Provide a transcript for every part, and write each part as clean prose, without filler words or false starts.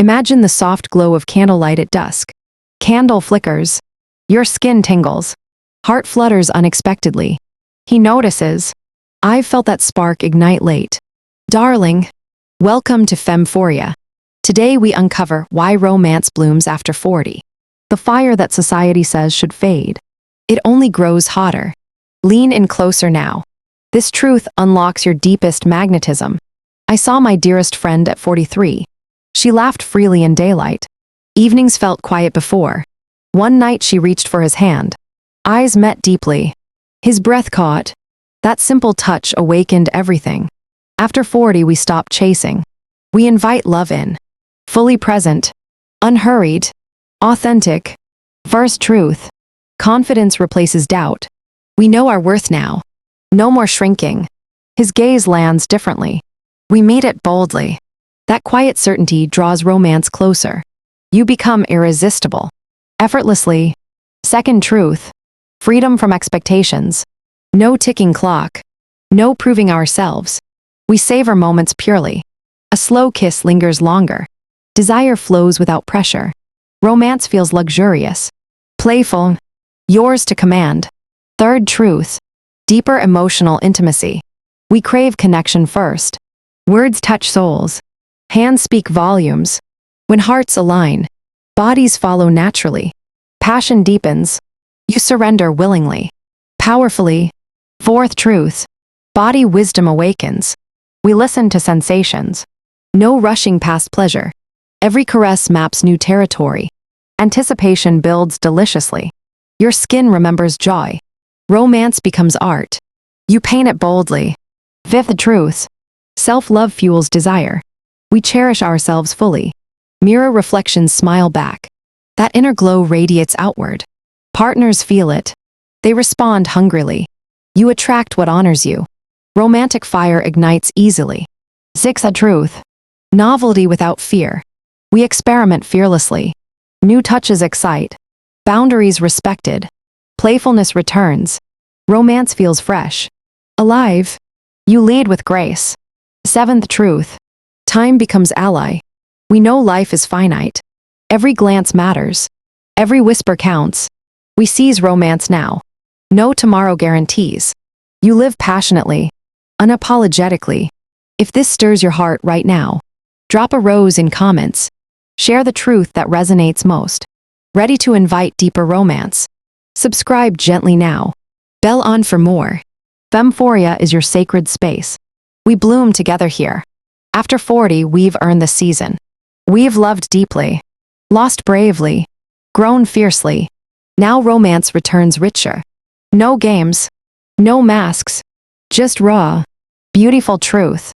Imagine the soft glow of candlelight at dusk. Candle flickers. Your skin tingles. Heart flutters unexpectedly. He notices. I've felt that spark ignite late. Darling, welcome to FemPhoria. Today we uncover why romance blooms after 40. The fire that society says should fade. It only grows hotter. Lean in closer now. This truth unlocks your deepest magnetism. I saw my dearest friend at 43. She laughed freely in daylight. Evenings felt quiet before. One night she reached for his hand. Eyes met deeply. His breath caught. That simple touch awakened everything. After 40 we stop chasing. We invite love in. Fully present. Unhurried. Authentic. First truth. Confidence replaces doubt. We know our worth now. No more shrinking. His gaze lands differently. We meet it boldly. That quiet certainty draws romance closer. You become irresistible. Effortlessly. Second truth. Freedom from expectations. No ticking clock. No proving ourselves. We savor moments purely. A slow kiss lingers longer. Desire flows without pressure. Romance feels luxurious. Playful. Yours to command. Third truth. Deeper emotional intimacy. We crave connection first. Words touch souls. Hands speak volumes. When hearts align, bodies follow naturally. Passion deepens. You surrender willingly. Powerfully. Fourth truth. Body wisdom awakens. We listen to sensations. No rushing past pleasure. Every caress maps new territory. Anticipation builds deliciously. Your skin remembers joy. Romance becomes art. You paint it boldly. Fifth truth. Self-love fuels desire. We cherish ourselves fully. Mirror reflections smile back. That inner glow radiates outward. Partners feel it. They respond hungrily. You attract what honors you. Romantic fire ignites easily. Sixth truth. Novelty without fear. We experiment fearlessly. New touches excite. Boundaries respected. Playfulness returns. Romance feels fresh. Alive. You lead with grace. Seventh truth. Time becomes ally. We know life is finite. Every glance matters. Every whisper counts. We seize romance now. No tomorrow guarantees. You live passionately. Unapologetically. If this stirs your heart right now, drop a rose in comments. Share the truth that resonates most. Ready to invite deeper romance? Subscribe gently now. Bell on for more. FemPhoria is your sacred space. We bloom together here. After 40, we've earned the season. We've loved deeply. Lost bravely. Grown fiercely. Now romance returns richer. No games. No masks. Just raw. Beautiful truth.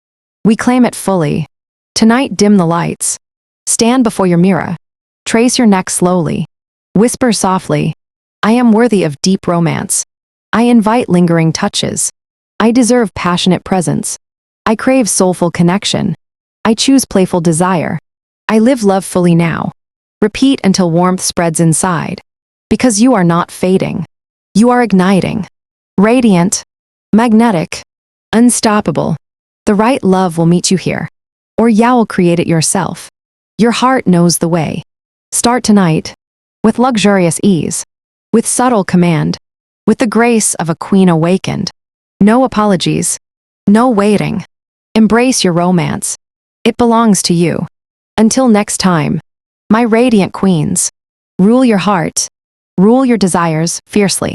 We claim it fully. Tonight dim the lights. Stand before your mirror. Trace your neck slowly. Whisper softly. I am worthy of deep romance. I invite lingering touches. I deserve passionate presence. I crave soulful connection. I choose playful desire. I live love fully now. Repeat until warmth spreads inside. Because you are not fading. You are igniting. Radiant. Magnetic. Unstoppable. The right love will meet you here. Or you'll create it yourself. Your heart knows the way. Start tonight. With luxurious ease. With subtle command. With the grace of a queen awakened. No apologies. No waiting. Embrace your romance. It belongs to you. Until next time, my radiant queens. Rule your heart. Rule your desires fiercely.